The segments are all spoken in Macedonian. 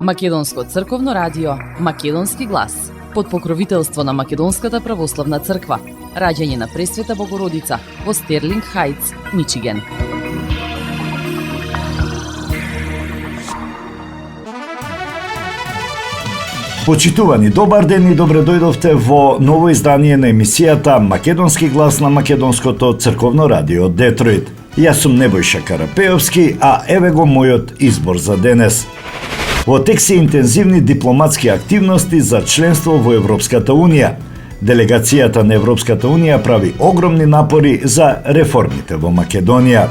Македонско црковно радио, Македонски глас, под покровителство на Македонската православна црква. Раѓање на Пресвета Богородица во Стерлинг Хајтс, Мичиген. Почитувани, добар ден и добре дојдовте во ново издание на емисијата Македонски глас на Македонското црковно радио Детройт. Јас сум Небојша Карапеовски, а еве го мојот избор за денес. Во тек се интензивни дипломатски активности за членство во Европската Унија. Делегацијата на Европската Унија прави огромни напори за реформите во Македонија.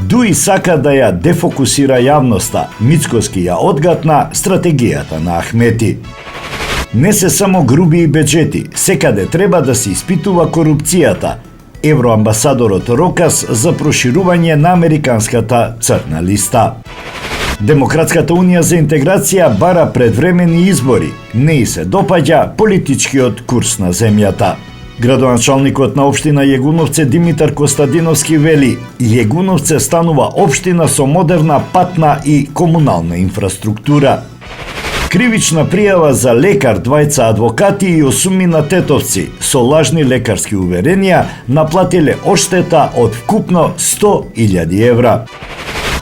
Дуи сака да ја дефокусира јавноста, Мицкоски ја одгатна стратегијата на Ахмети. Не се само груби и беџети, секаде треба да се испитува корупцијата. Евроамбасадорот Рокас за проширување на американската црна листа. Демократската унија за интеграција бара предвремени избори. Не и се допаѓа политичкиот курс на земјата. Градоначалникот на општина Јегуновце Димитар Костадиновски вели: Јегуновце станува општина со модерна патна и комунална инфраструктура. Кривична пријава за лекар, двајца адвокати и 8 тетовци со лажни лекарски уверенија наплатиле одштета од вкупно 100.000 евра.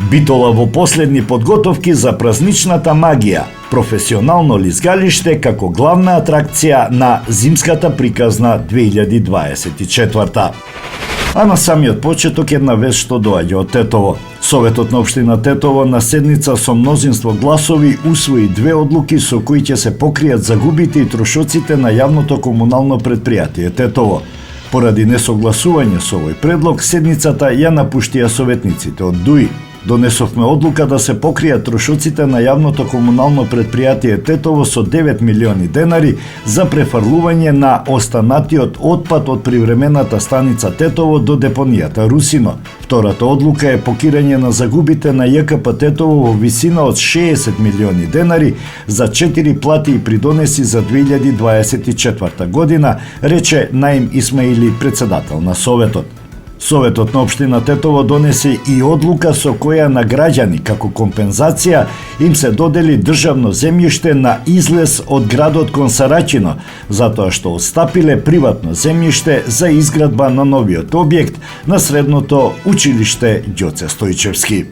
Битола во последни подготовки за празничната магија, професионално лизгалиште како главна атракција на зимската приказна 2024. А на самиот почеток една вест што доаѓа од Тетово. Советот на општина Тетово на седница со мнозинство гласови усвои 2 одлуки со кои ќе се покријат загубите и трошоците на јавното комунално предпријатие Тетово. Поради несогласување со овој предлог, седницата ја напуштија советниците од ДУИ. Донесовме одлука да се покријат трошоците на јавното комунално предпријатие Тетово со 9 милиони денари за префрлување на останатиот отпад од привремената станица Тетово до депонијата Русино. Втората одлука е покирање на загубите на ЈКП Тетово во висина од 60 милиони денари за 4 плати и придонеси за 2024 година, рече Наим Исмаили, председател на Советот. Советот на општина Тетово донесе и одлука со која на граѓани како компензација им се додели државно земјиште на излез од градот кон Сарачино, затоа што отстапиле приватно земјиште за изградба на новиот објект на средното училиште Ѓоце Стојчевски.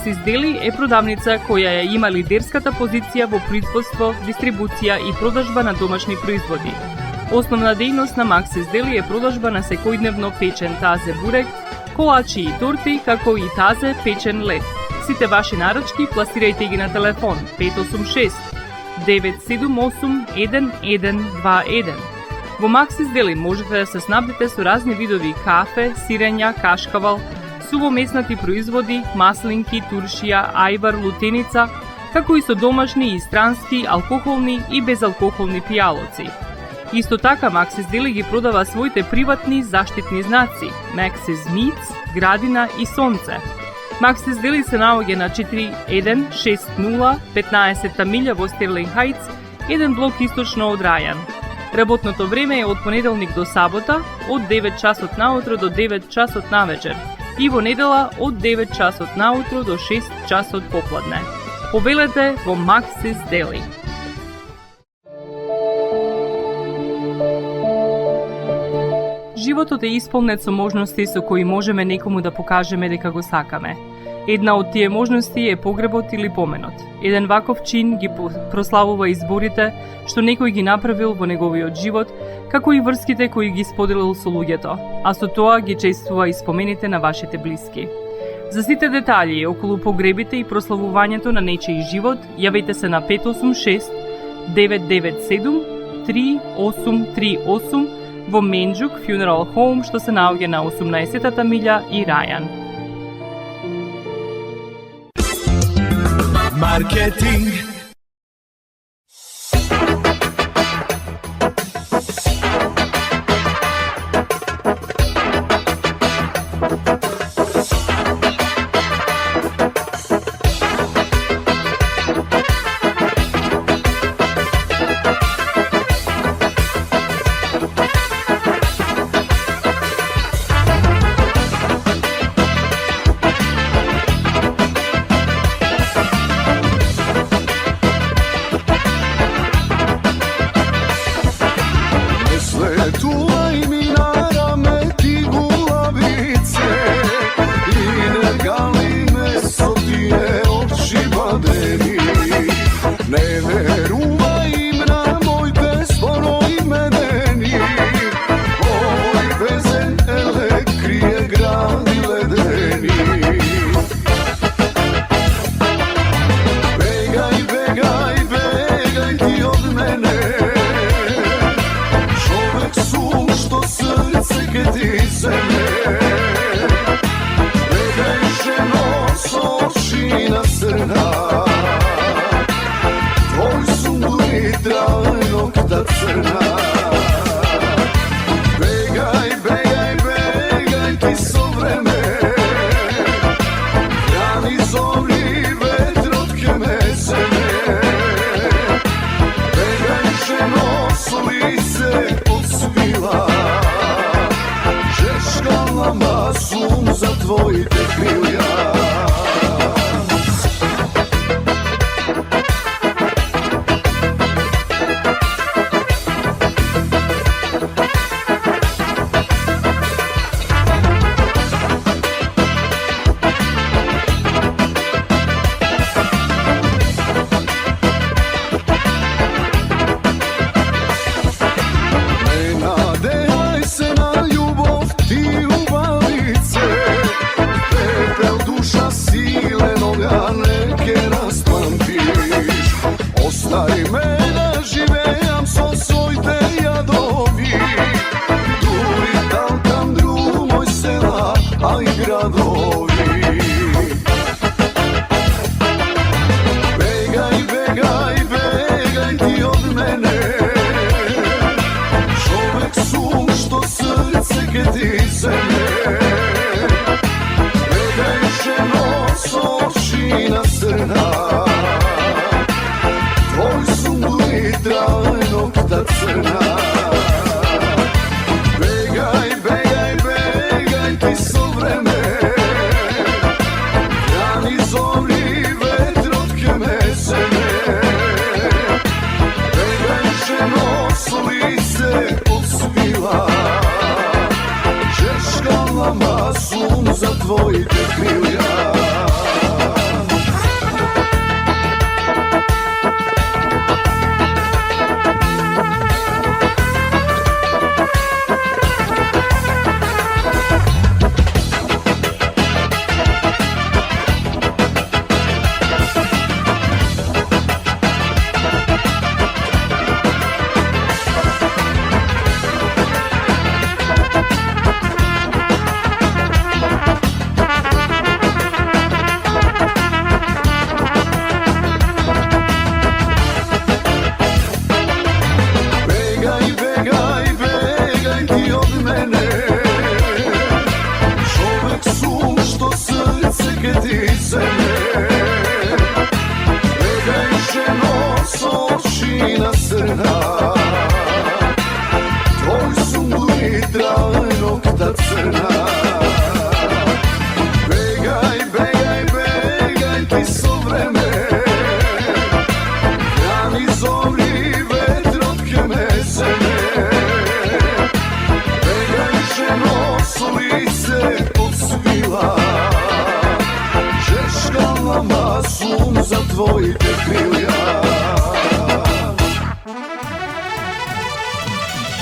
Максис Дели е продавница која ја има лидерската позиција во производство, дистрибуција и продажба на домашни производи. Основна дејност на Максис Дели е продажба на секојдневно печен тазе бурек, колачи и торти, како и тазе печен лед. Сите ваши наручки пласирајте ги на телефон 586 978 1121. Во Максис Дели можете да се снабдите со разни видови кафе, сирења, кашкавал, сувомеснати производи, маслинки, туршија, ајвар, лутеница, како и со домашни и странски, алкохолни и безалкохолни пијалоци. Исто така Максис Дели ги продава своите приватни заштитни знаци Максис Митс, Градина и Сонце. Максис Дели се наоѓа на 4160 15-та милја во Стерлинг Хајтс, еден блок источно од Рајан. Работното време е од понеделник до сабота, од 9 часот наутро до 9 часот навечер и во недела од 9 часот наутро до 6 часот попладне. Повелете во Максис Дели. Животот е исполнет со можности со кои можеме некому да покажеме дека го сакаме. Една од тие можности е погребот или поменот. Еден ваков чин ги прославува изборите што некој ги направил во неговиот живот, како и врските кои ги споделил со луѓето, а со тоа ги чествува и спомените на вашите блиски. За сите детали околу погребите и прославувањето на нечиј живот, јавете се на 586 997 3838 во Менџук Funeral Home, што се наоѓа на 18-та милја и Рајан. Маркетинг.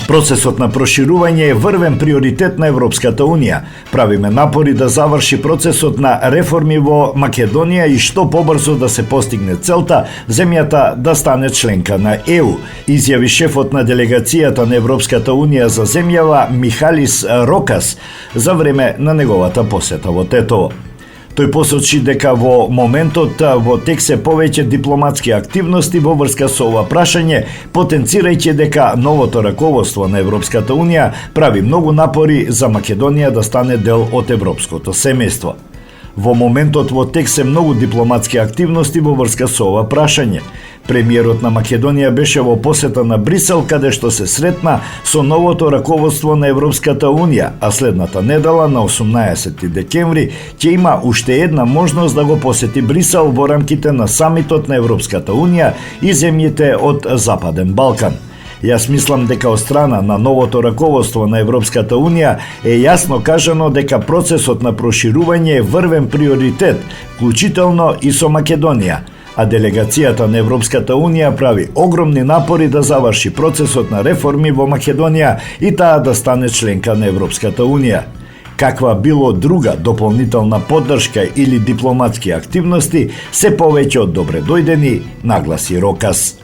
Процесот на проширување е врвен приоритет на Европската Унија. Правиме напори да заврши процесот на реформи во Македонија и што побрзо да се постигне целта земјата да стане членка на ЕУ, изјави шефот на делегацијата на Европската Унија за земјава Михалис Рокас за време на неговата посета во Тетово. Тој посочи дека во моментот во тек се повеќе дипломатски активности во врска со ова прашање, потенцирајќи дека новото раководство на Европската Унија прави многу напори за Македонија да стане дел од европското семејство. Во моментот во тек се многу дипломатски активности во врска со ова прашање. Премиерот на Македонија беше во посета на Брисел, каде што се сретна со новото раководство на Европската Унија, а следната недела на 18 декември ќе има уште една можност да го посети Брисел во рамките на самитот на Европската Унија и земјите од Западен Балкан. Јас мислам дека од страна на новото раководство на Европската Унија е јасно кажано дека процесот на проширување е врвен приоритет, вклучително и со Македонија, а делегацијата на Европската Унија прави огромни напори да заврши процесот на реформи во Македонија и таа да стане членка на Европската Унија. Каква било друга дополнителна поддршка или дипломатски активности се повеќе од добре дојдени, нагласи Рокас.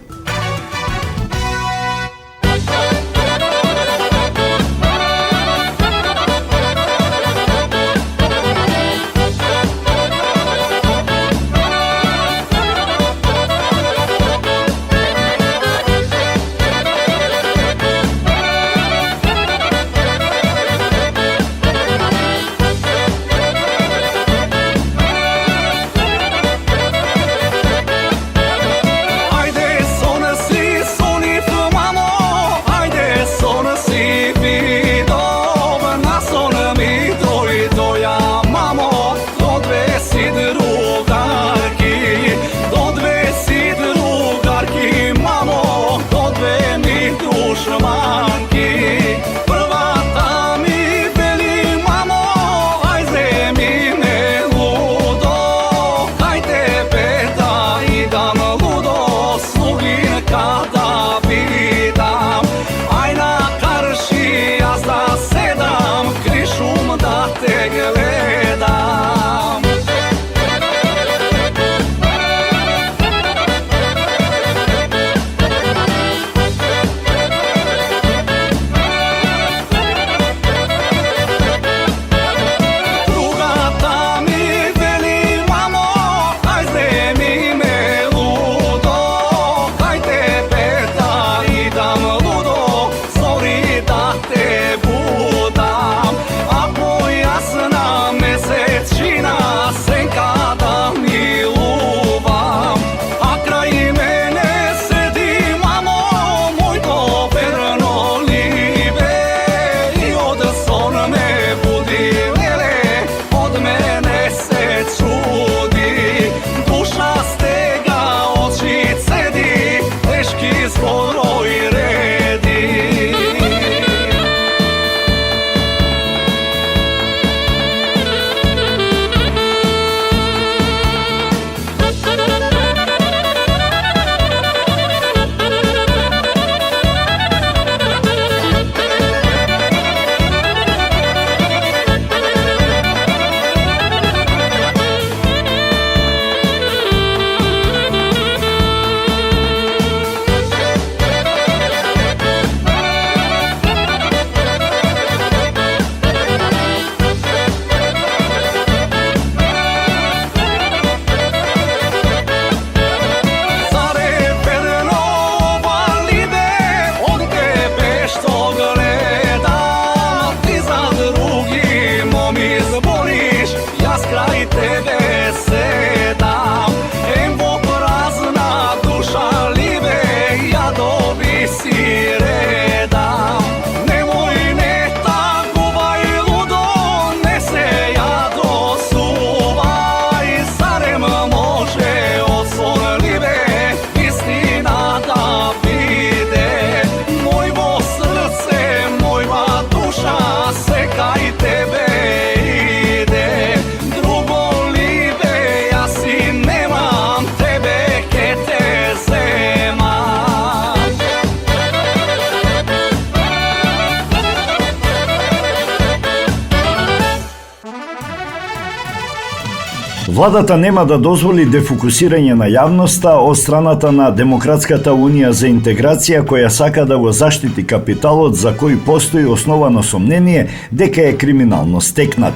Владата нема да дозволи дефокусирање на јавноста од страната на Демократската унија за интеграција, која сака да го заштити капиталот за кој постои основано сомнение дека е криминално стекнат.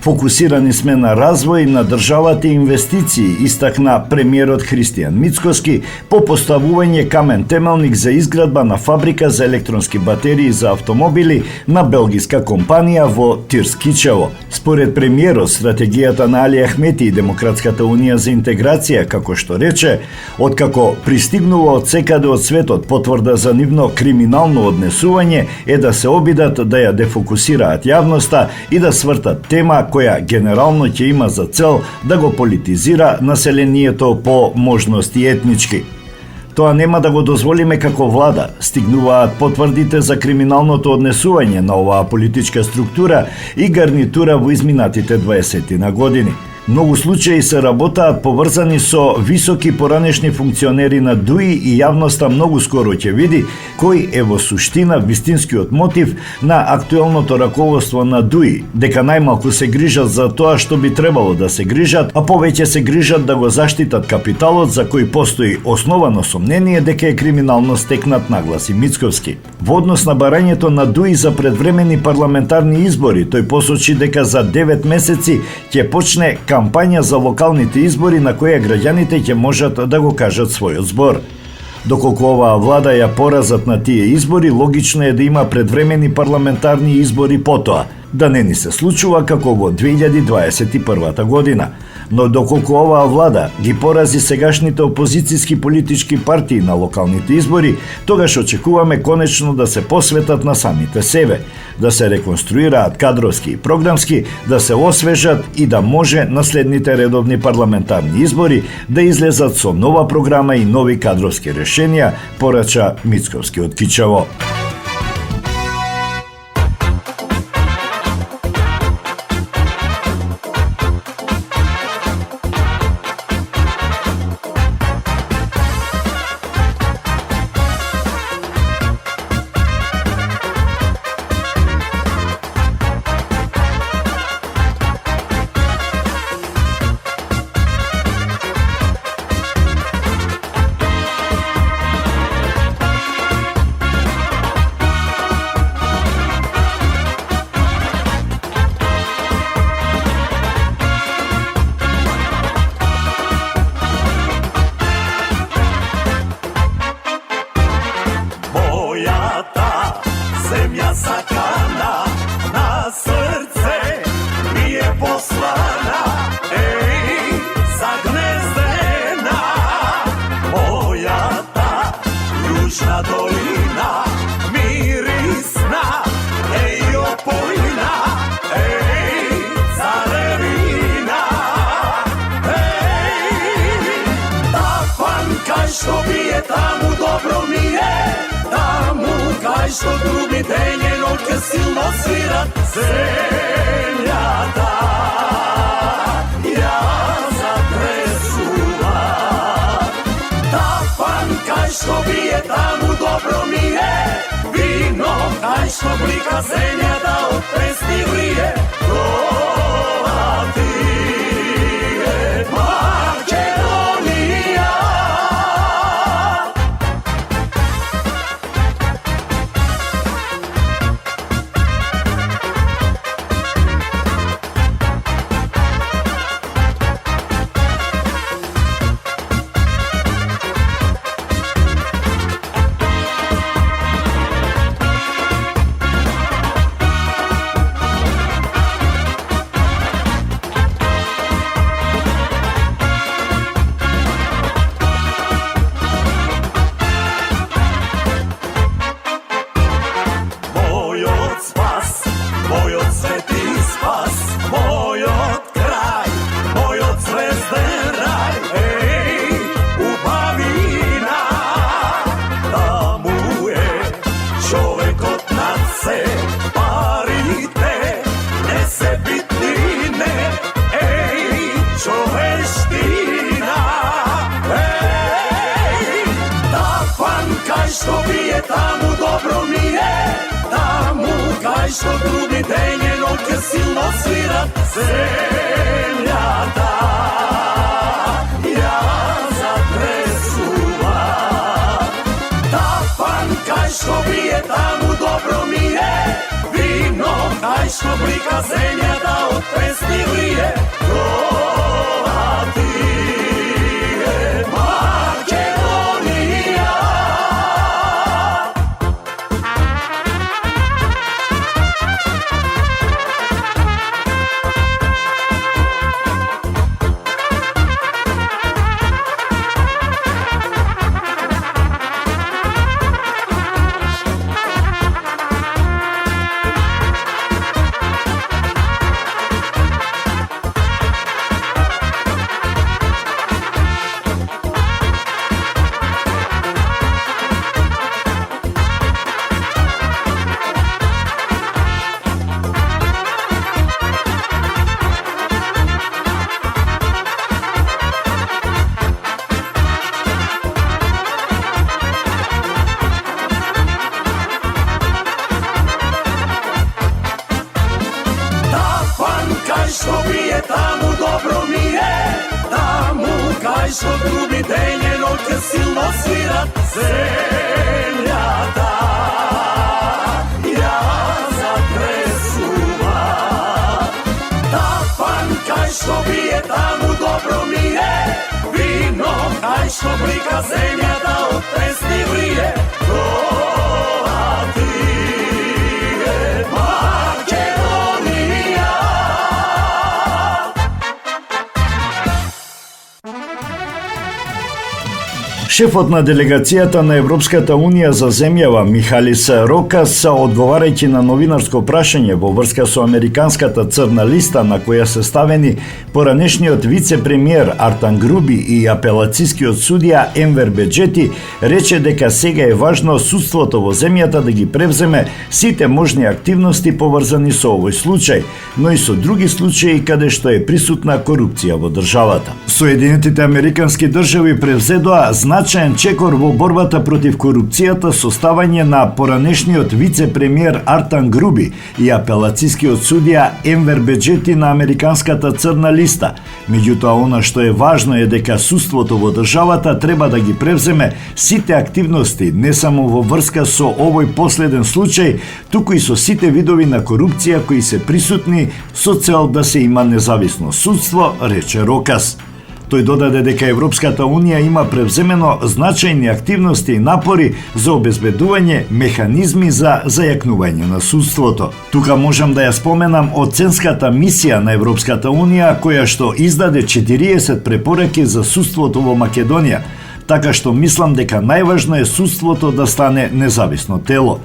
Фокусирани сме на развој на државата и инвестиции, истакна премиерот Христијан Мицкоски по поставување камен темелник за изградба на фабрика за електронски батерии за автомобили на белгиска компанија во Тирскичево. Според премиерот, стратегијата на Али Ахмети и Демократската унија за интеграција, како што рече, откако пристигнува од секаде од светот потврда за нивно криминално однесување, е да се обидат да ја дефокусираат јавноста и да свртат тема која генерално ќе има за цел да го политизира населението по можности етнички. Тоа нема да го дозволиме како влада, стигнуваат потврдите за криминалното однесување на оваа политичка структура и гарнитура во изминатите 20 на години. Многу случаи се работаат поврзани со високи поранешни функционери на ДУИ и јавноста многу скоро ќе види кој е во суштина вистинскиот мотив на актуелното раководство на ДУИ, дека најмалку се грижат за тоа што би требало да се грижат, а повеќе се грижат да го заштитат капиталот за кој постои основано сомнение дека е криминално стекнат, нагласи Мицковски. Во однос на барањето на ДУИ за предвремени парламентарни избори, тој посочи дека за 9 месеци ќе почне кампања за локалните избори на која граѓаните ќе можат да го кажат својот збор. Доколку оваа влада ја поразат на тие избори, логично е да има предвремени парламентарни избори потоа, да не ни се случува како во 2021 година. Но доколку оваа влада ги порази сегашните опозицијски политички партии на локалните избори, тогаш очекуваме конечно да се посветат на самите себе, да се реконструираат кадровски и програмски, да се освежат и да може наследните редовни парламентарни избори да излезат со нова програма и нови кадровски решенија, порача Мицковски од Кичево. Što bije tamu dobro mi je, tamu kaj što drugite njeno ke silno svirat zemljata. Ja zatresuva, tafan kaj što bije tamu dobro mi je, vino kaj što blika zemljata od pesni vrije. Što bije tamu dobro mi je, tamu kaj što drugi denje noće silno svirat zemljata. što bije, tamu dobro mi je. Vino kaj što blika zemlja da od pesmi lije. To ti je Makedonija. Kaj što bije, tamu dobro mi je. Tamu kaj što grubi denjeno ke silno svira. Zemlja ta ja zatresuva. Tapan kaj što bije, tamu dobro mi je. Vino kaj što blika zemlja da od pesmi lije. To ti je Makedonija. Шефот на делегацијата на Европската Унија за земјава Михалис Рокас, одговарајќи на новинарско прашање во врска со американската црна листа на која се ставени поранешниот вице-премиер Артан Груби и апелацискиот судија Енвер Беџети, рече дека сега е важно судството во земјата да ги превземе сите можни активности поврзани со овој случај, но и со други случаи каде што е присутна корупција во државата. Соединетите американски држави превзедоа значаен чекор во борбата против корупцијата со ставање на поранешниот вице-премиер Артан Груби и апелацискиот судија Енвер Беџети на американската црна листа. Меѓутоа, она што е важно е дека судството во државата треба да ги превземе сите активности, не само во врска со овој последен случај, туку и со сите видови на корупција кои се присутни со цел да се има независно судство, рече Рокас. Тој додаде дека Европската Унија има превземено значајни активности и напори за обезбедување механизми за зајакнување на судството. Тука можам да ја споменам оценската мисија на Европската Унија која што издаде 40 препораки за судството во Македонија, така што мислам дека најважно е судството да стане независно тело.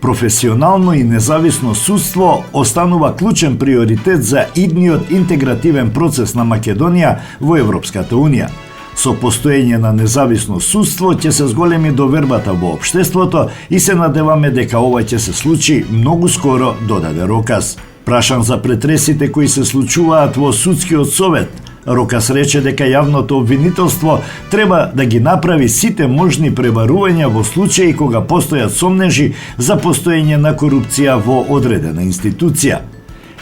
Професионално и независно судство останува клучен приоритет за идниот интегративен процес на Македонија во Европската Унија. Со постоење на независно судство ќе се зголеми довербата во општеството и се надеваме дека ова ќе се случи многу скоро, додаде Рокас. Прашан за претресите кои се случуваат во судскиот совет, Рокас рече дека јавното обвинителство треба да ги направи сите можни преварувања во случаи кога постојат сомнежи за постоење на корупција во одредена институција.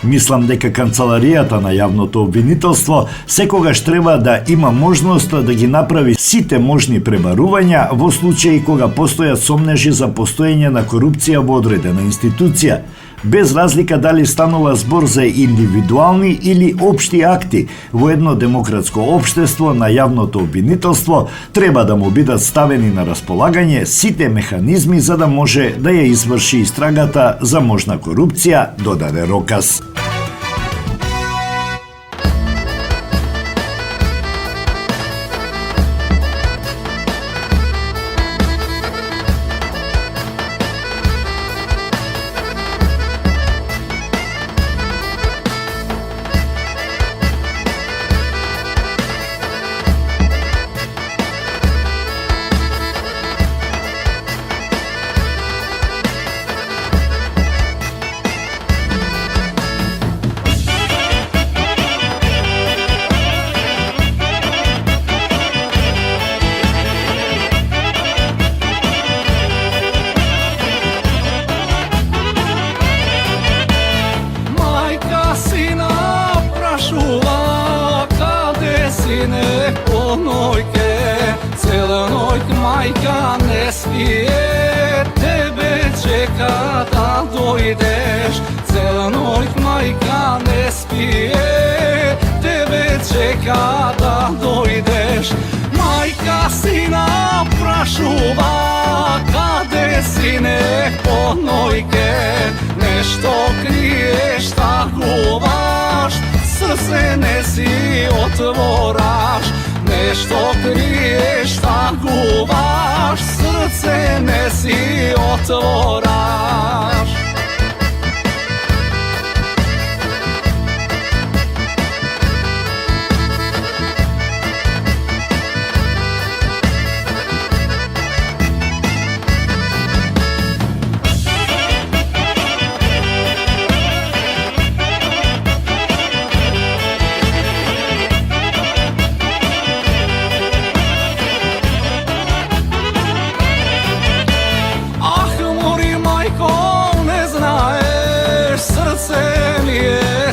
Мислам дека канцеларијата на јавното обвинителство секогаш треба да има можност да ги направи сите можни пребарувања во случаи кога постојат сомнежи за постоење на корупција во одредена институција, без разлика дали станува збор за индивидуални или општи акти. Во едно демократско општество на јавното обвинителство треба да му бидат ставени на располагање сите механизми за да може да ја изврши истрагата за можна корупција, додаде Рокас. Цело ноќ мајка не спие, тебе noć majka ne spije, tebe čeka da dojdeš. Majka sina prašuva, kade sine ponojke, nešto kriješ, takovaš, srce ne si otvoraš. Nešto kriješ, takovaš, srce ne si otvoraš.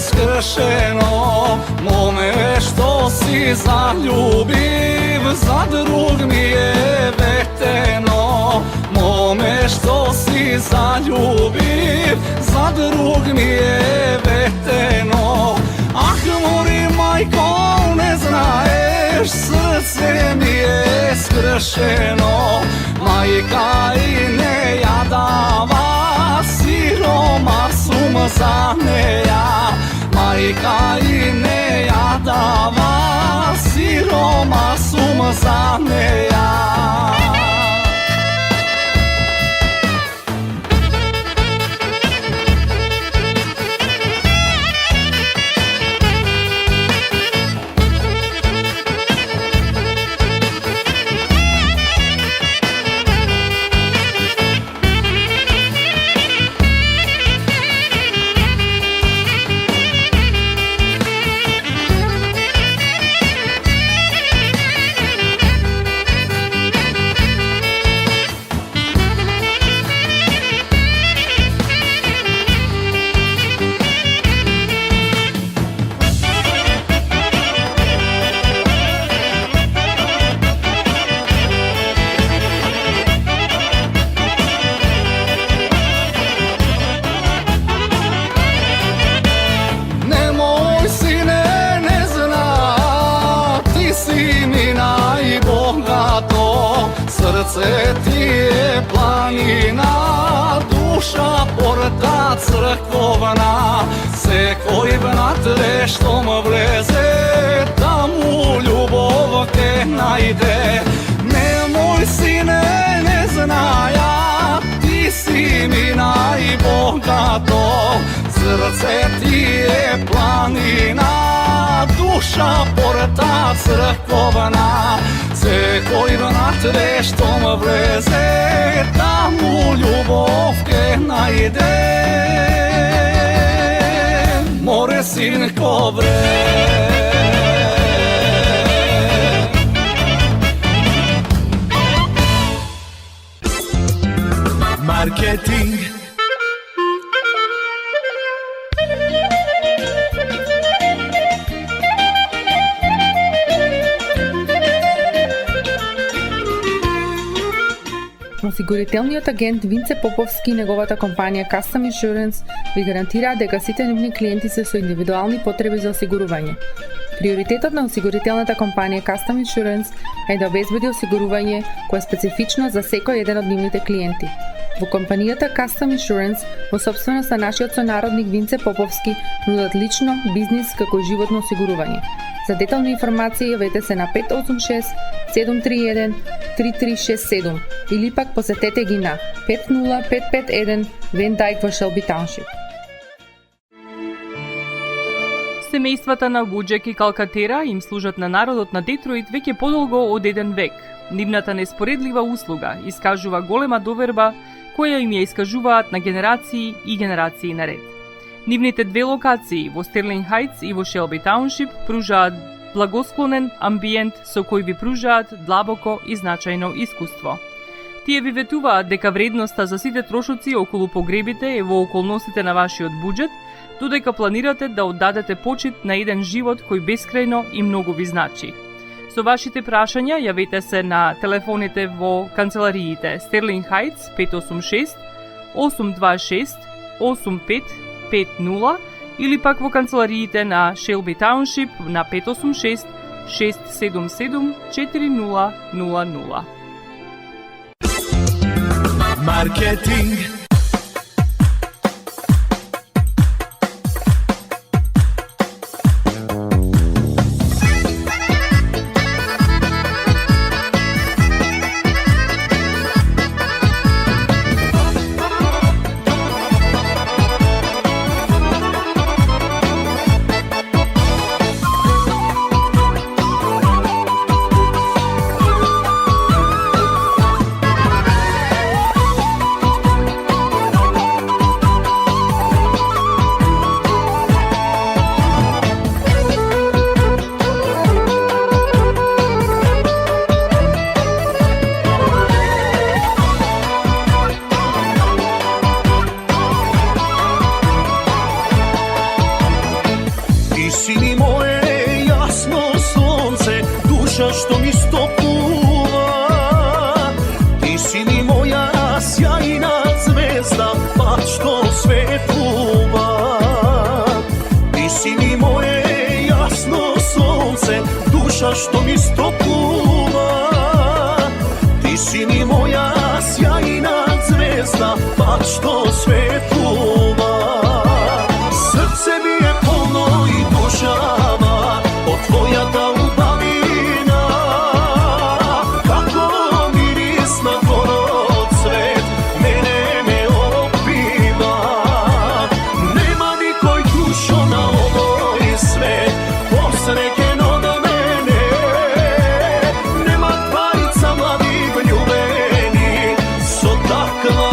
Skršeno, mome što si zaljubiv, za drug mi je veteno. Mome što si zaljubiv, za drug mi je veteno. Ah, mori majko, ne znaješ, srce mi je skršeno. Majka i ne jadava, siroma sum zaneja. Majka i ne jadava, siroma sum zaneja. Srce ti je planina, duša porta crkovna. Se koji nad reštom vleze, da mu ljubov te najde. Nemoj sine, ne znaja, ti si mi najbogato. Srce ti je planina, duša porta crkovna. Se koji nad reštom vleze, da mu ljubov ke najde. More sinko vre. Marketing. Осигурителниот агент Винце Поповски и неговата компанија Custom Insurance ви гарантираат дека сите нивни клиенти се со индивидуални потреби за осигурување. Приоритетот на осигурителната компанија Custom Insurance е да обезбеди осигурување кое е специфично за секој еден од нивните клиенти. Во компанијата Custom Insurance, во собственост на нашиот сонародник Винце Поповски, нудат лично, бизнис како и животно осигурување. За детални информации јавете се на 586 731 3367 или пак посетете ги на 50551 Вен Дайк во Shelby Township. Семејствата на Вуџек и Калкатера им служат на народот на Детройт веќе подолго од еден век. Нивната неспоредлива услуга искажува голема доверба која им ја искажуваат на генерации и генерации наред. Нивните две локации во Стерлинг Хајтс и во Шелби Тауншип пружаат благосклонен амбиент со кој ви пружаат длабоко и значајно искуство. Тие ви ветуваат дека вредноста за сите трошоци околу погребите е во околностите на вашиот буџет, додека планирате да оддадете почит на еден живот кој бескрајно и многу ви значи. Со вашите прашања јавете се на телефоните во канцелариите Стерлинг Хајтс 586 826 8550 или пак во канцелариите на Shelby Township на 586 677 4000. Маркетинг. Sini moje jasno sunce, duša što mi stopuva. Ti si mi moja sjajna zvezda, pa što svetluva. Ti si mi moje jasno sunce, duša što mi stopuva. Ti si mi moja sjajna zvezda, pa što svetluva. Srce mi je polno i dušava od tvoja ta ljubavina. Kako miris na tvoj cvet mene me opiva. Nema nikoj dušo na ovoj svet posrećen od mene. Nema dvajica mladih ljubeni so takva.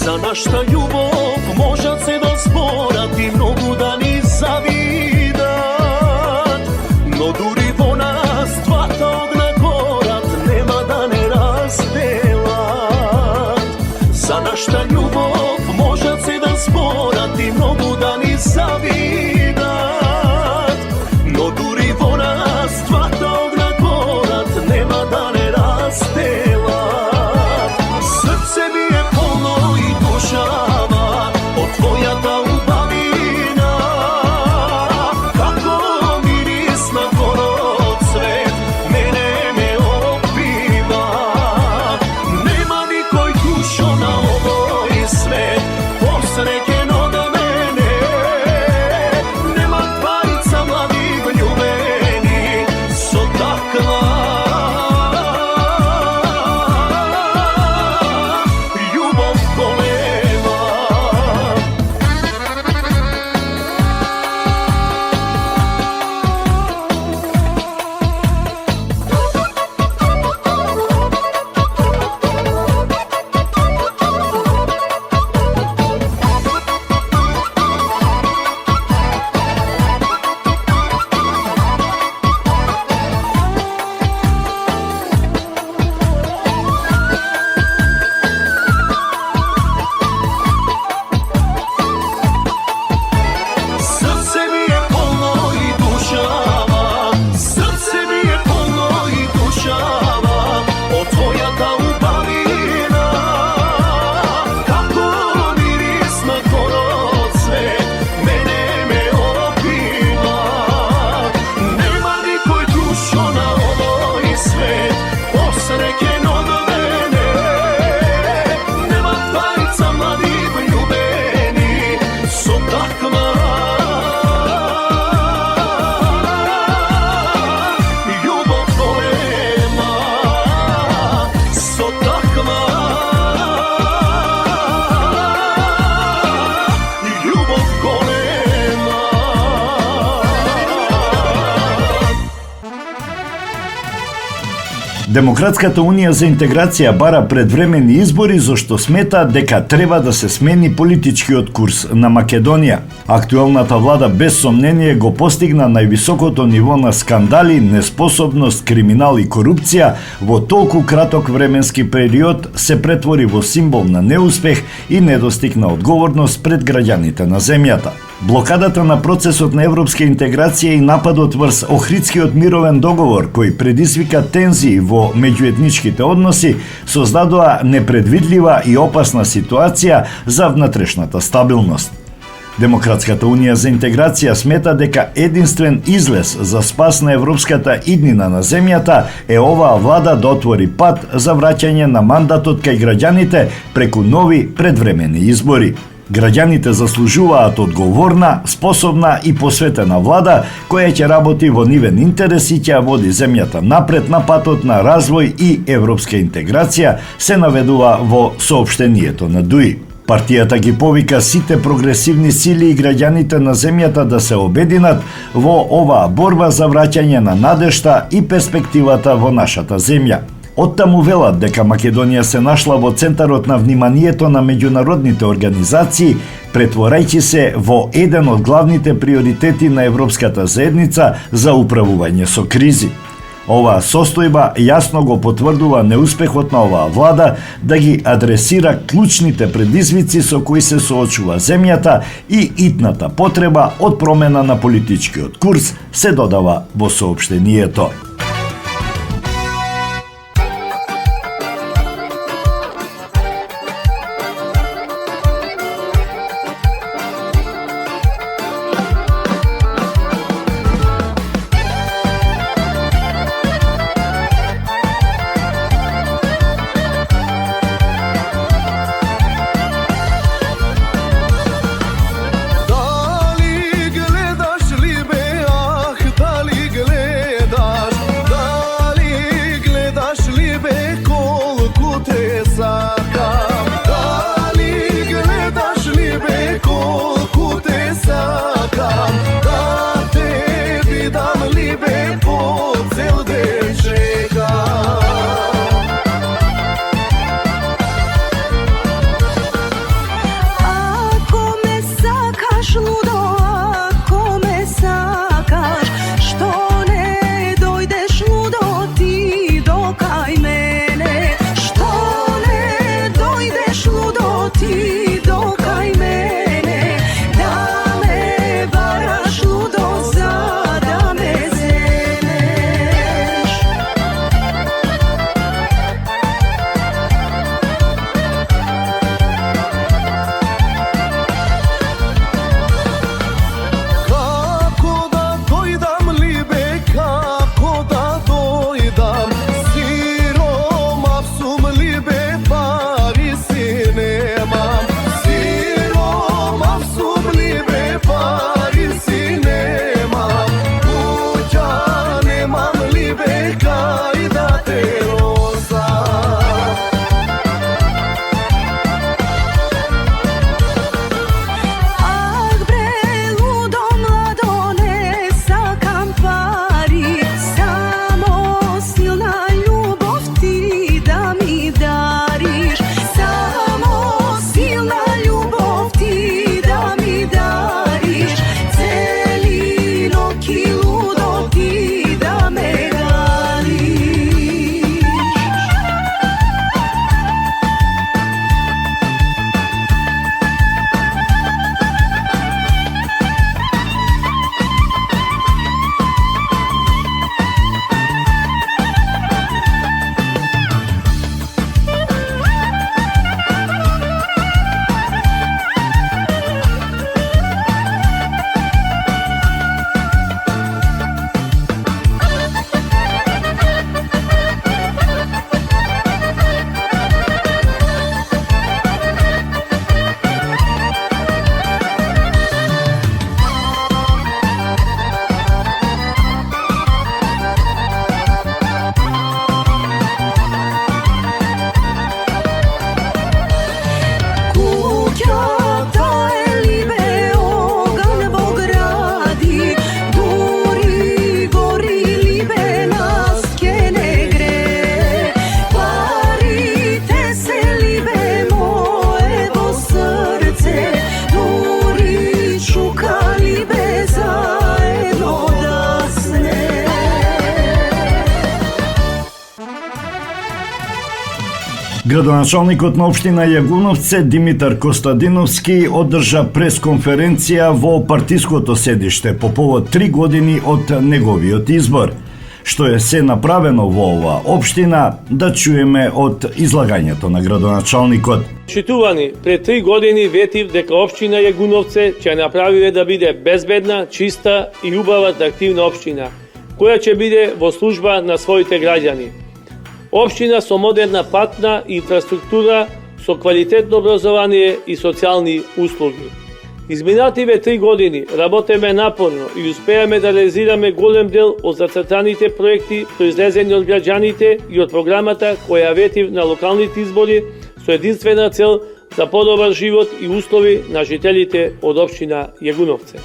Za našta ljubov možda se da zborati, mnogo da ni zavidat. No duri vo nas dvata ogna gorat, nema da ne razdelat. Za našta ljubov možda se da zborati, mnogo da ni zavidat. No duri vo nas dvata ogna gorat, nema da ne razdelat. Srce mi je polno i dušava Демократската унија за интеграција бара предвремени избори зашто смета дека треба да се смени политичкиот курс на Македонија. Актуелната влада без сомнение го постигна највисокото ниво на скандали, неспособност, криминал и корупција во толку краток временски период се претвори во символ на неуспех и недостиг на одговорност пред граѓаните на земјата. Блокадата на процесот на европска интеграција и нападот врз Охридскиот мировен договор, кој предизвика тензии во меѓуетничките односи, создадоа непредвидлива и опасна ситуација за внатрешната стабилност. Демократската унија за интеграција смета дека единствен излез за спас на европската иднина на земјата е оваа влада да отвори пат за враќање на мандатот кај граѓаните преку нови предвремени избори. Граѓаните заслужуваат одговорна, способна и посветена влада која ќе работи во нивен интерес и ќе води земјата напред на патот на развој и европска интеграција, се наведува во соопштението на ДУИ. Партијата ги повика сите прогресивни сили и граѓаните на земјата да се обединат во оваа борба за враќање на надежта и перспективата во нашата земја. Оттаму велат дека Македонија се нашла во центарот на вниманието на меѓународните организации, претворајќи се во еден од главните приоритети на Европската заедница за управување со кризи. Оваа состојба јасно го потврдува неуспехот на оваа влада да ги адресира клучните предизвици со кои се соочува земјата и итната потреба од промена на политичкиот курс, се додава во соопштението. Дали гледаш ли бе, ах, дали гледаш? Градоначалникот на општина Јагуновце Димитар Костадиновски одржа пресконференција во партиското седиште по повод 3 години од неговиот избор. Што е се направено во оваа општина, да чуеме од излагањето на градоначалникот. Читувани, пред 3 години ветив дека општина Јагуновце ќе направиле да биде безбедна, чиста и убава атрактивна општина, која ќе биде во служба на своите граѓани. Општина со модерна патна инфраструктура, со квалитетно образование и социјални услуги. Изминативе 3 години работеме напорно и успеаме да реализираме голем дел од зацртаните проекти произлезени од граѓаните и од програмата која ветив на локалните избори со единствена цел за подобар живот и услови на жителите од општина Јагуновце.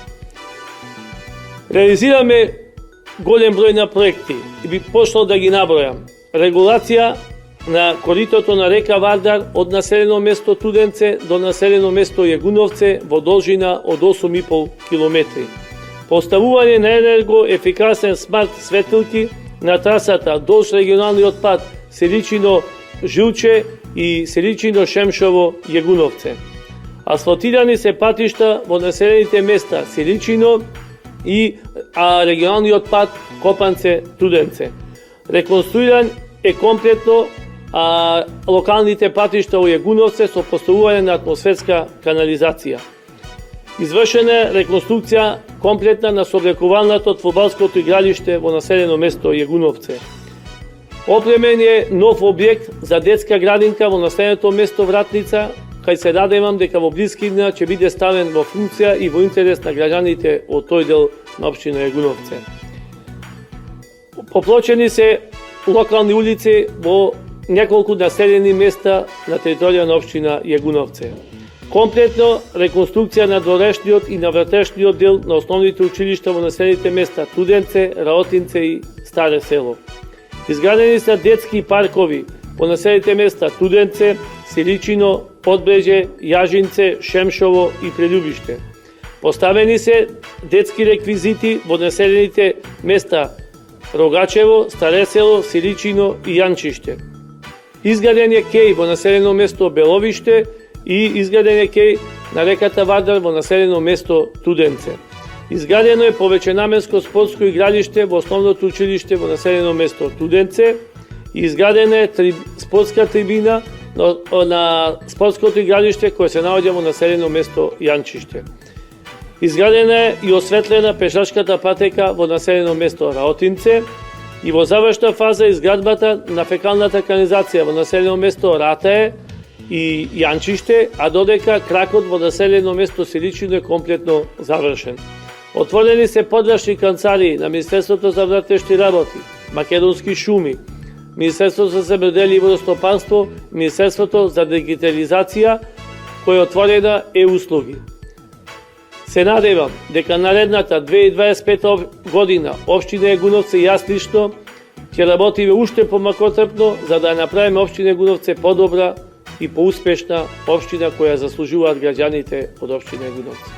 Реализираме голем број на проекти и би пошло да ги набројам. Регулација на коритото на река Вардар од населено место Туденце до населено место Јагуновце во должина од 8,5 километри. Поставување на енергоефикасен смарт светилки на трасата долж регионалниот пат Селичино-Жилче и Селичино-Шемшово-Јагуновце. Асфалтирани се патишта во населените места Селичино и регионалниот пат Копанце-Туденце. Реконструиран е комплетно локалните патишта во Јагуновце со поставување на атмосферска канализација. Извршена е реконструкција комплетна на сооблекувалното фудбалското игралиште во населено место Јагуновце. Опремен е нов објект за детска градинка во населеното место Вратница, кај се надевам дека во блиски дни ќе биде ставен во функција и во интерес на граѓаните од тој дел на општина Јагуновце. Поплочени се локални улици во неколку населени места на територија на општина Јагуновце. Комплетно реконструкција на дорешниот и на вратешниот дел на основните училишта во населените места Туденце, Раотинце и Старе село. Изградени се детски паркови во населените места Туденце, Селичино, Подбреже, Јажинце, Шемшово и Прелюбиште. Поставени се детски реквизити во населените места Рогачево, Старе село, Селичино и Јанчиште. Изграден е кеј во населено место Беловиште и изграден е кеј на реката Вардар во населено место Туденце. Изградено е повеќенаменско спортско игралиште во основното училиште во населено место Туденце и изградена е спортска трибина на спортското игралиште кое се наоѓа во населено место Јанчиште. Изградена е и осветлена пешачката патека во населено место Раотинце и во завршна фаза изградбата на фекалната канализација во населено место Ратае и Јанчиште, а додека кракот во населено место Селичино е комплетно завршен. Отворени се подрачни канцарии на Министерството за внатрешни работи, Македонски шуми, Министерството за земјоделие и водостопанство, Министерството за дигитализација, која отворена услуги. Се надевам дека наредната 2025 година општина Јагуновце и јас лично ќе работиме уште помакотрпно за да ја направиме општина Јагуновце подобра и поуспешна општина која заслужуваат граѓаните од општина Јагуновце.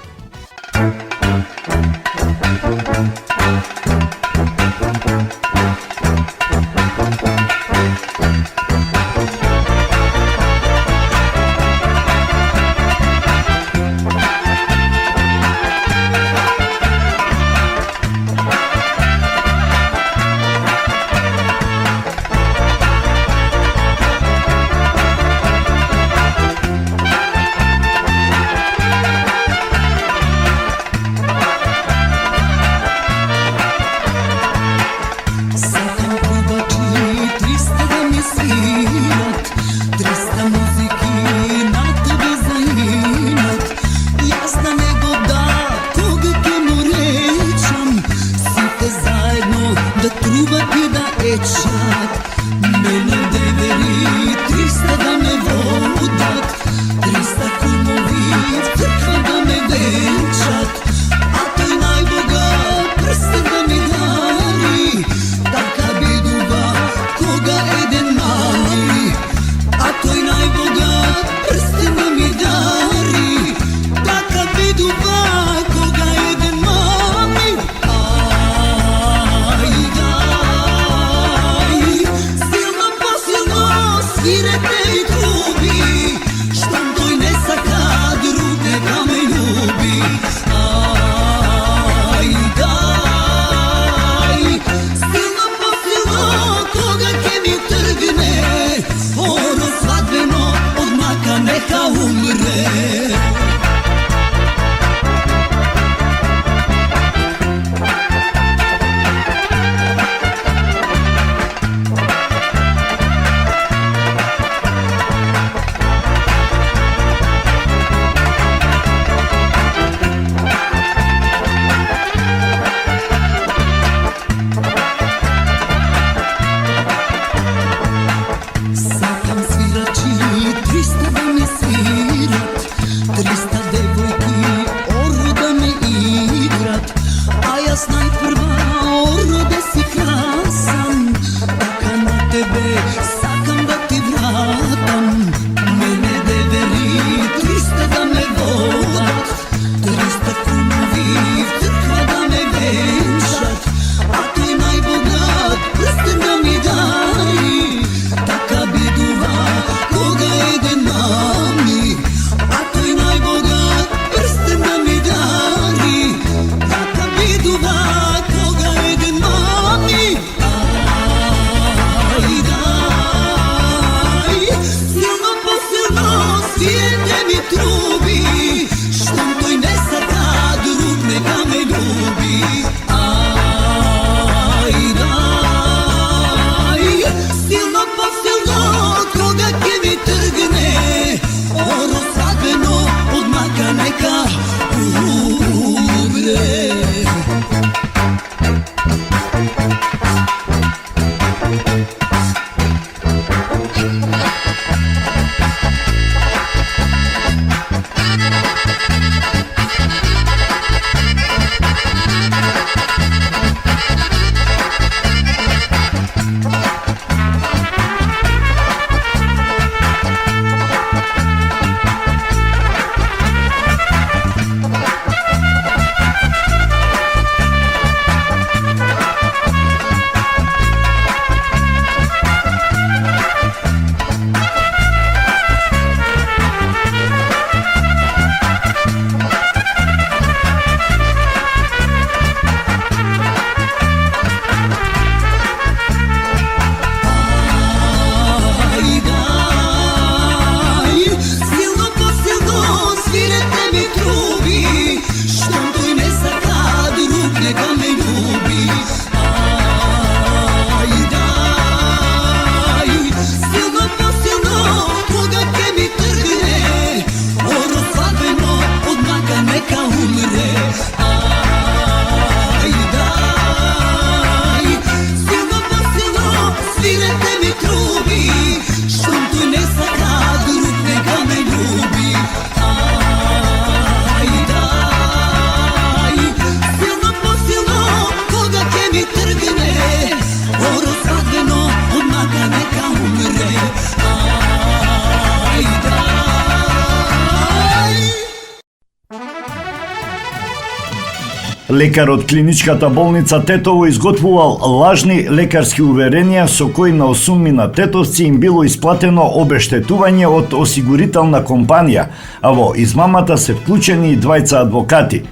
Svirete i Лекар од клиничката болница Тетово изготвувал лажни лекарски уверенија со кои на 8 тетовци им било исплатено обештетување од осигурителна компанија, а во измамата се вклучени и двајца адвокати.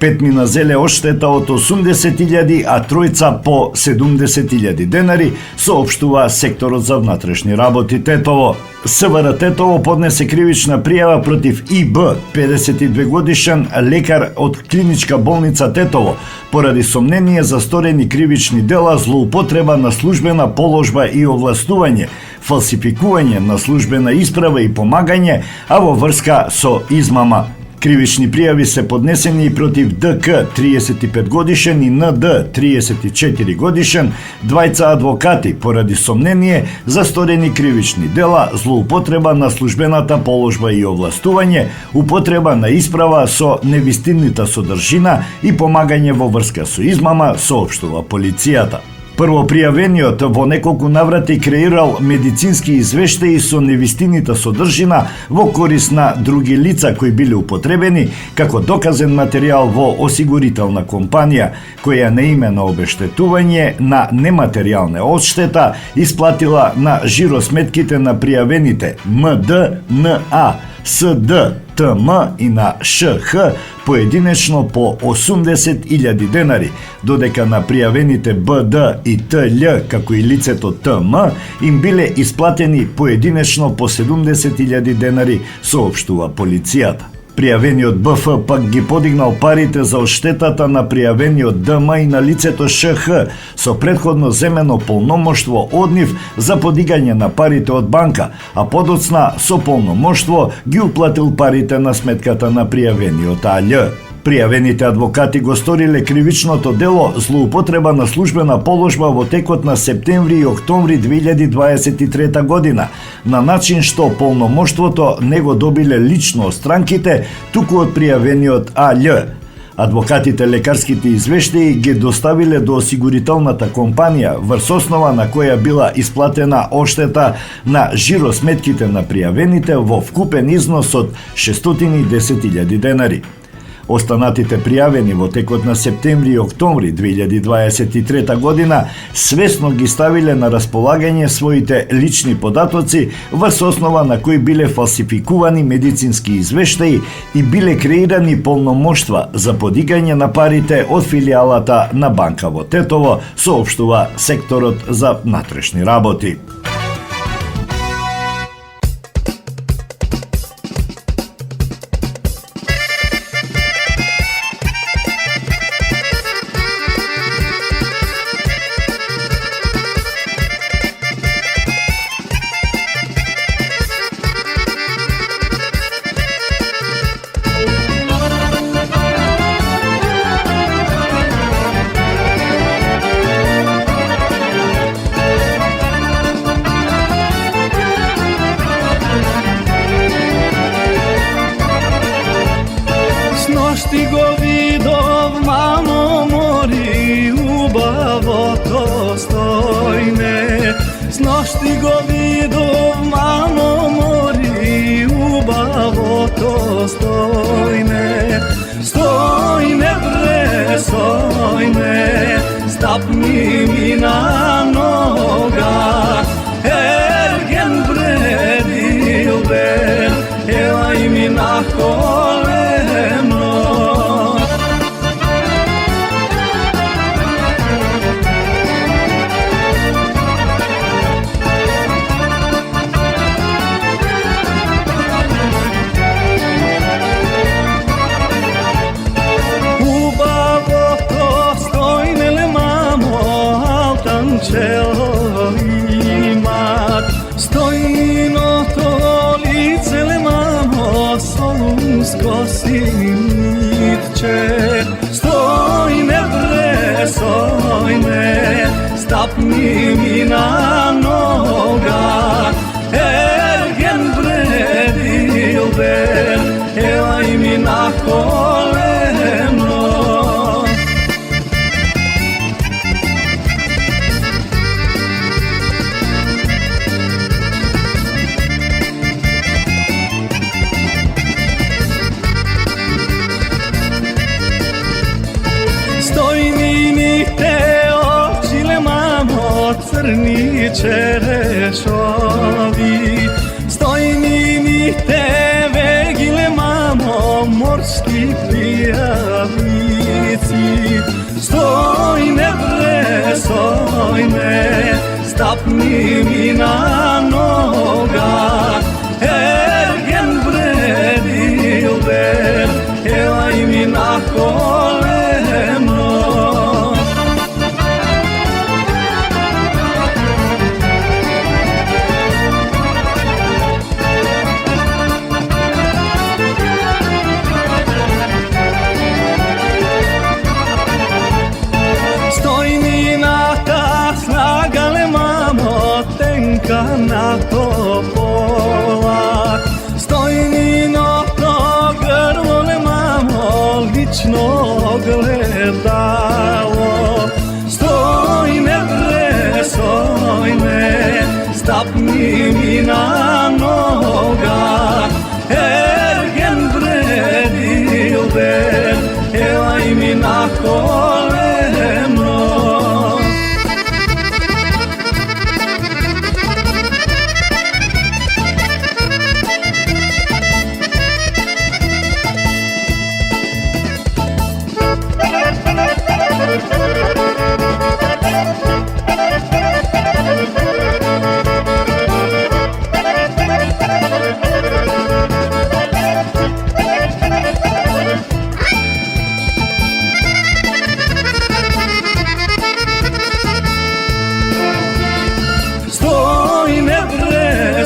5 мина зеле одштета од 80.000, а тројца по 70.000 денари, соопштува секторот за внатрешни работи Тетово. СВР Тетово поднесе кривична пријава против ИБ, 52 годишен лекар од клиничка болница Тетово, поради сомнение за сторени кривични дела, злоупотреба на службена положба и овластување, фалсификување на службена исправа и помагање, а во врска со измама. Кривични пријави се поднесени и против ДК, 35 годишен, и НД, 34 годишен, двајца адвокати, поради сомнение за сторени кривични дела, злоупотреба на службената положба и овластување, употреба на исправа со невистиннита содржина и помагање во врска со измама, соопштува полицијата. Првопријавениот во неколку наврати креирал медицински извештаи со невистинита содржина во корис на други лица кои биле употребени како доказен материјал во осигурителна компанија, која на име на обештетување на нематеријална одштета исплатила на жиросметките на пријавените МД, НА, СД, ТМ и на ШХ поединечно по 80.000 денари, додека на пријавените БД и ТЛ, како и лицето ТМ, им биле исплатени поединечно по 70.000 денари, соопштува полицијата. Пријавениот БФ пак ги подигнал парите за одштетата на пријавениот ДМ и на лицето ШХ со претходно земено полномоштво од нив за подигање на парите од банка, а подоцна со полномоштво ги уплатил парите на сметката на пријавениот Аљ. Пријавените адвокати го сториле кривичното дело злоупотреба на службена положба во текот на септември и октомври 2023 година, на начин што полномоштвото не го добиле лично од странките, туку од пријавениот Аљ. Адвокатите лекарските извештаи ги доставиле до осигурителната компанија, врз основа на која била исплатена одштета на жиросметките на пријавените во вкупен износ од 610.000 денари. Останатите пријавени во текот на септември и октомври 2023 година свесно ги ставиле на располагање своите лични податоци врз основа на кои биле фалсификувани медицински извештаи и биле креирани полномоштва за подигање на парите од филијалата на банка во Тетово, соопштува секторот за внатрешни работи. нощи го видов, мамо мори, убавото стојне, стојне бре, стојне, стапни ми на нога, ерген бре, дилбер, елај ми на колено. Чело имат, стојното лице ле мамо, солунско синитче. Стојне бре, стојне, стапни ми на нога, ерген бре, дилбер, елај ми на колено. Crni čerešovi, stojni mi te vegile mamo, morski prijavnici. Stojne bre, stojne, stapni mi na noga, ergen bre, dilber, elaj mi na koleno. Na to pola, stojni na to grlo le mamo, lično gledalo. Stojne bre, stojne, stapni mi na noga, ergen bre, dilber, elaj mi na koleno.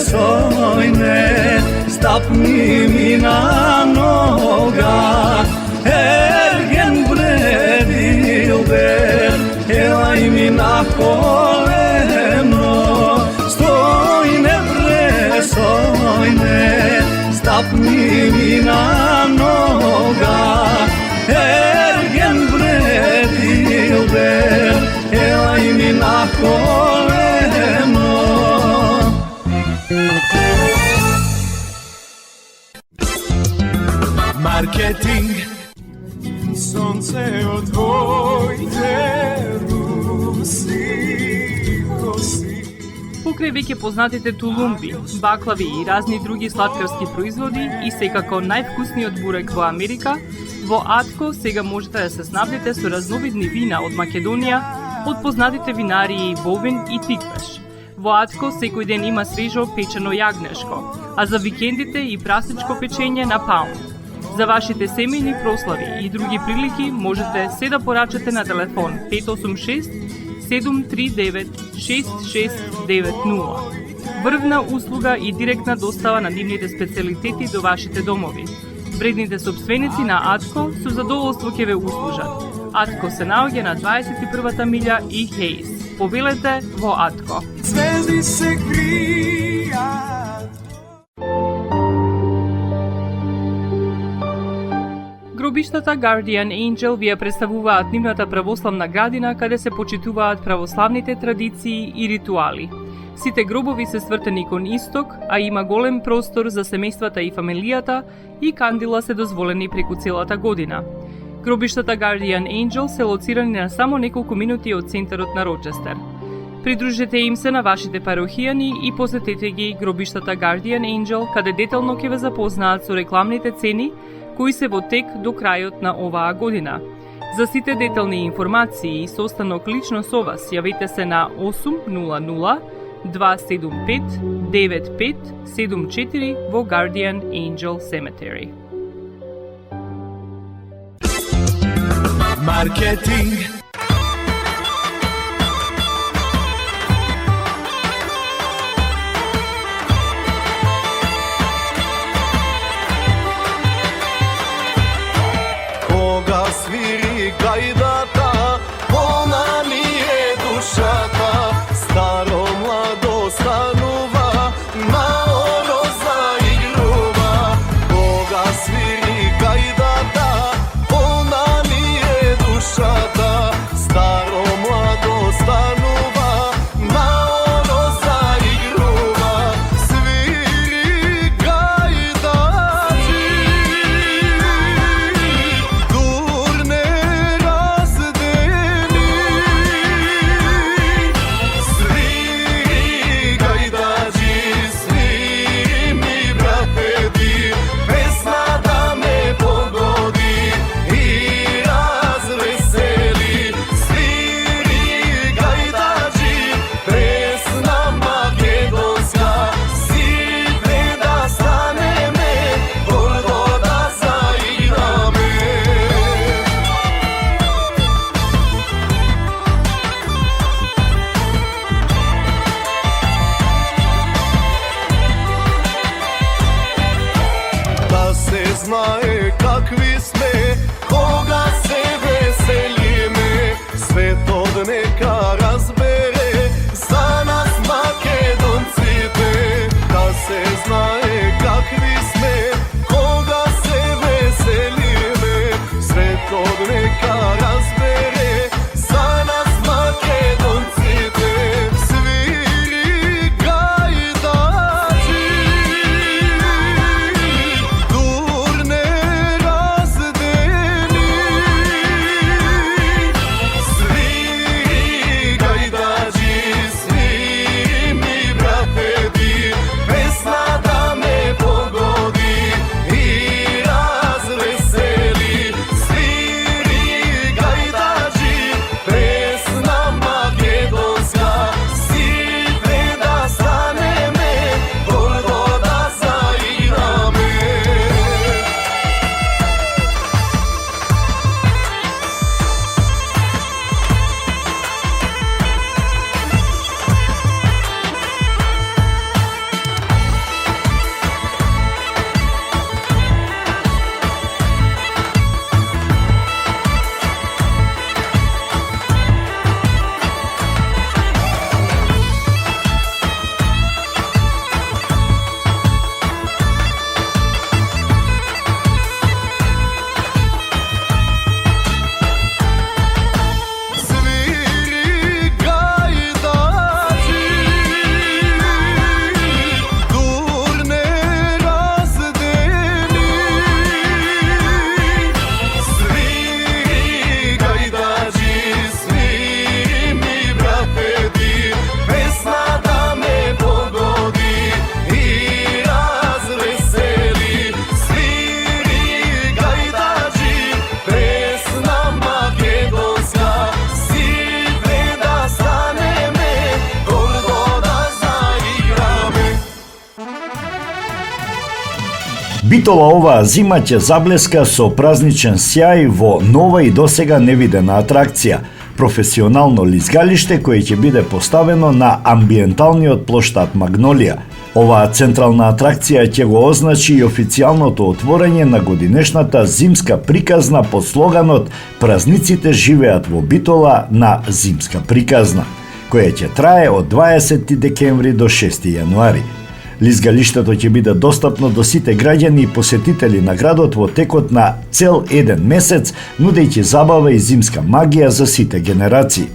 Stojne, stapni mi na noga, ergen bre, dilber, elaj mi na koleno. Stojne bre, stojne, stapni mi na noga, ergen bre, dilber, elaj mi na koleno. Marketing, sonce od tvojte rusi kosi. Покрај веќе познатите тулумби, баклави и разни други сладкарски производи и секако највкусниот бурек во Америка, во Атко сега можете да се снабдите со разновидни вина од Македонија, од познатите винарии Бовин и Тиквеш. Во Атко секој ден има свежо печено јагнешко, а за викендите и прасничко печење на паун. За вашите семејни прослави и други прилики можете се да порачате на телефон 586 739 6690. Врвна услуга и директна достава на нивните специјалитети до вашите домови. Вредните собственици на Атко со задоволство ќе ве услужат. Атко се наоѓа на 21-та милја и Хейс. Повелете во Атко. Звезди се кријат. Гробиштата Guardian Angel ви ја представуваат нивната православна градина каде се почитуваат православните традиции и ритуали. Сите гробови се свртени кон исток, а има голем простор за семејствата и фамилијата и кандила се дозволени преку целата година. Гробиштата Guardian Angel се лоцирани на само неколку минути од центарот на Рочестер. Придружете им се на вашите парохијани и посетете ги гробиштата Guardian Angel, каде детално ќе ве запознаат со рекламните цени кои се во тек до крајот на оваа година. За сите детални информации и состанок лично со вас, јавете се на 800 275 9574 во Guardian Angel Cemetery. Маркетинг. Кога свири гајдата, полна ми е душата, старо младо станува, маоро заигрува. Кога свири гајдата, полна ми е душата, старо младо станува, маоро заигрува. Свири гајдачи, дур не раздели. Свири гајдачи, свири ми брате ти, песна да ме погоди и развесели. Свири гајдачи, песна македонска, сите да станеме, гордо да заиграме. Да се знае какви сме, кога се веселиме, светот нека разбере за нас македонците. Да се знае какви сме, кога се веселиме, светот нека разбере за нас македонците. Свири гајдачи, дур не раздели. Свири гајдачи, свири ми брате ти, песна да ме погоди и развесели. Свири гајдачи, песна македонска, сите да станеме, гордо да заиграме. Свири гајдачи, дур не раздели. Свири гајдачи, свири ми брате ти, песна да ме погоди и развесели. Свири гајдачи, песна македонска, сите да станеме, гордо да заиграме. Битола оваа зима ќе заблеска со празничен сјај во нова и досега невидена атракција – професионално лизгалиште кое ќе биде поставено на амбиенталниот плоштад Магнолија. Оваа централна атракција ќе го означи и официјалното отворање на годинешната зимска приказна под слоганот «Празниците живеат во Битола на зимска приказна», која ќе трае од 20 декември до 6 јануари. Лизгалиштето ќе биде достапно до сите граѓани и посетители на градот во текот на цел еден месец, нудејќи забава и зимска магија за сите генерации.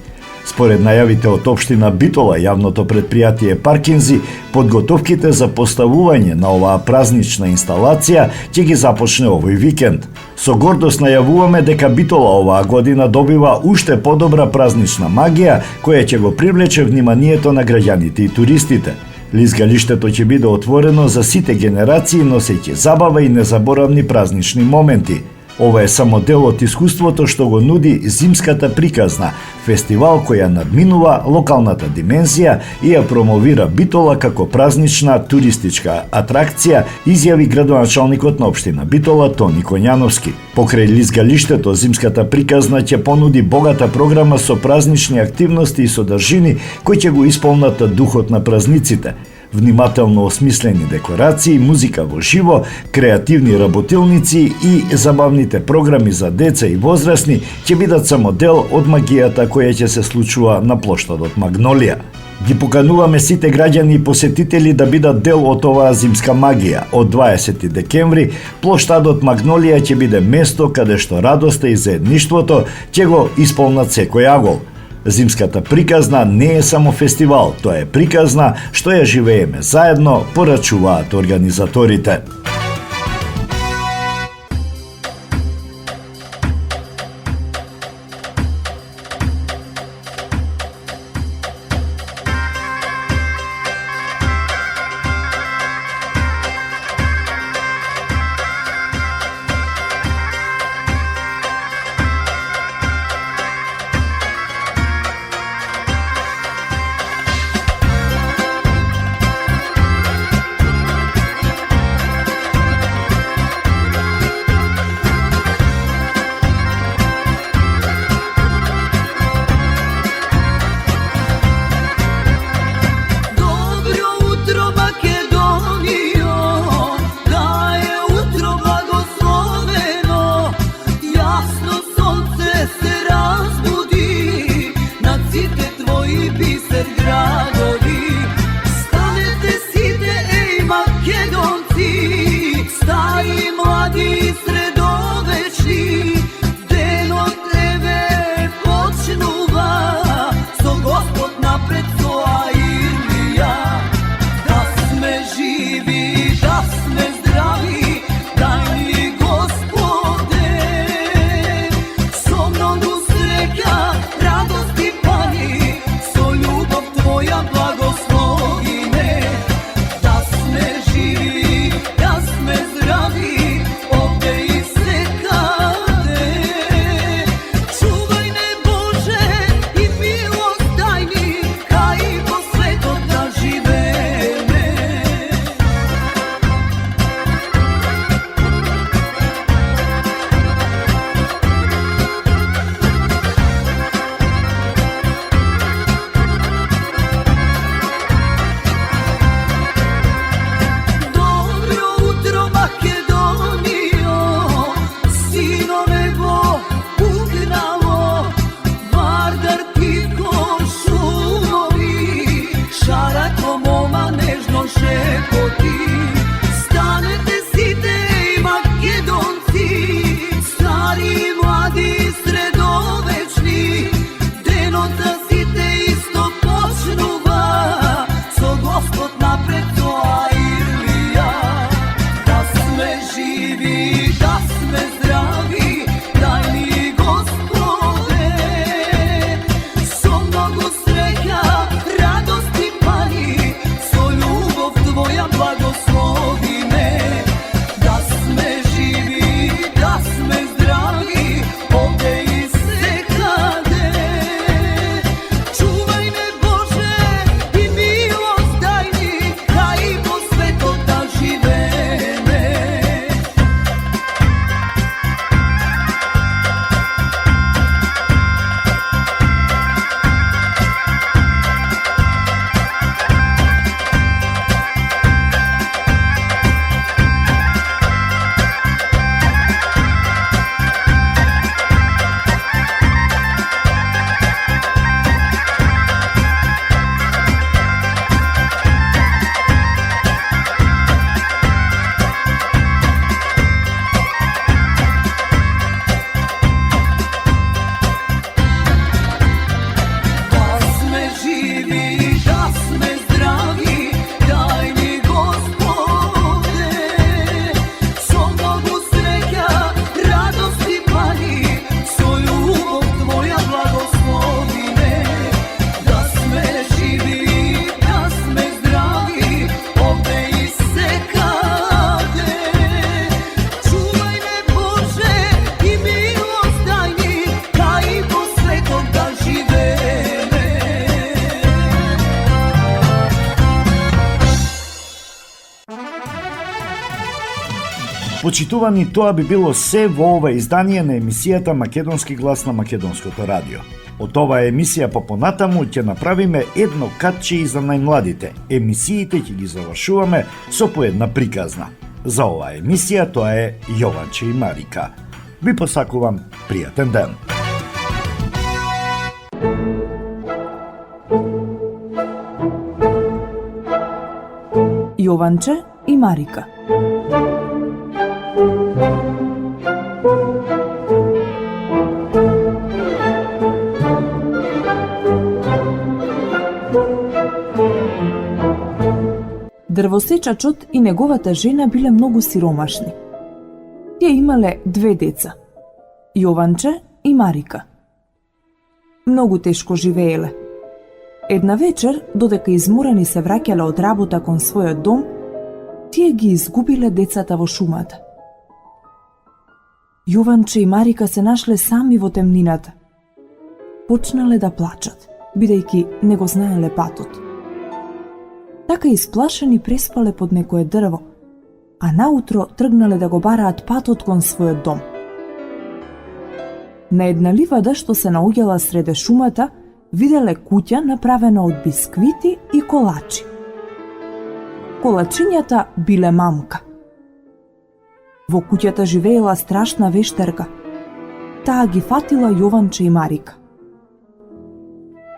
Според најавите од општина Битола, јавното предпријатие Паркинзи, подготовките за поставување на оваа празнична инсталација ќе ги започне овој викенд. Со гордост најавуваме дека Битола оваа година добива уште подобра празнична магија која ќе го привлече вниманието на граѓаните и туристите. Лизгалиштето ќе биде отворено за сите генерации, носејќи забава и незаборавни празнични моменти. Ова е само дел од искуството што го нуди Зимската приказна, фестивал која надминува локалната димензија и ја промовира Битола како празнична туристичка атракција, изјави градоначалникот на општина Битола Тони Коњановски. Покрај лизгалиштето, Зимската приказна ќе понуди богата програма со празнични активности и содржини кои ќе го исполнат духот на празниците. Внимателно осмислени декорации, музика во живо, креативни работилници и забавните програми за деца и возрастни ќе бидат само дел од магијата која ќе се случува на плоштадот Магнолија. Ги покануваме сите граѓани и посетители да бидат дел од оваа зимска магија. Од 20 декември плоштадот Магнолија ќе биде место каде што радоста и заедништвото ќе го исполнат секој агол. Зимската приказна не е само фестивал, тоа е приказна што ја живееме заедно, порачуваат организаторите. Твоя благодать. Почитувани, тоа би било се во ова издание на емисијата Македонски глас на Македонското радио. Од оваа емисија по понатаму ќе направиме едно катче и за најмладите. Емисиите ќе ги завршуваме со по една приказна. За оваа емисија тоа е Јованче и Марика. Ви посакувам пријатен ден. Јованче и Марика. Дрвосечачот и неговата жена биле многу сиромашни. Тие имале 2 деца, Јованче и Марика. Многу тешко живееле. Една вечер, додека изморени се враќале од работа кон својот дом, тие ги изгубиле децата во шумата. Јованче и Марика се нашле сами во темнината. Почнале да плачат, бидејќи не го знаеле патот. Така исплашени преспале под некое дрво, а наутро тргнале да го бараат патот кон својот дом. На една ливада што се наоѓала среде шумата, виделе куќа направена од бисквити и колачи. Колачињата биле мамка. Во куќата живеела страшна вештерка. Таа ги фатила Јованче и Марика.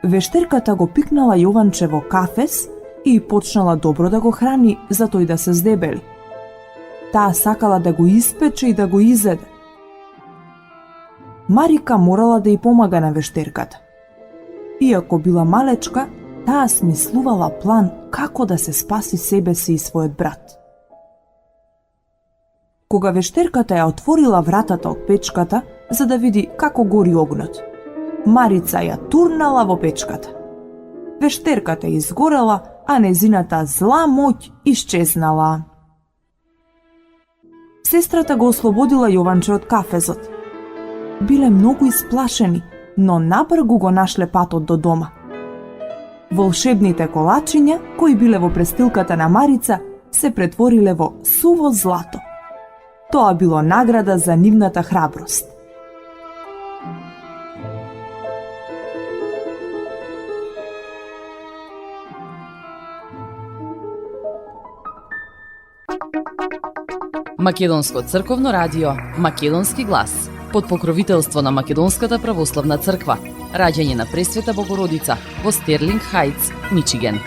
Вештерката го пикнала Јованче во кафес и почнала добро да го храни за тој да се здебели. Таа сакала да го испече и да го изеде. Марика морала да ја помага на вештерката. Иако била малечка, таа смислувала план како да се спаси себе си и својот брат. Кога вештерката ја отворила вратата од печката за да види како гори огнот, Марица ја турнала во печката. Вештерката изгорела, а незината зла моќ исчезнала. Сестрата го ослободила Јованче од кафезот. Биле многу исплашени, но набргу го нашле патот до дома. Волшебните колачиња, кои биле во престилката на Марица, се претвориле во суво злато. Тоа било награда за нивната храброст. Македонско црковно радио, Македонски глас, под покровителство на Македонската православна црква, раѓање на Пресвета Богородица во Стерлинг Хајтс, Мичиген.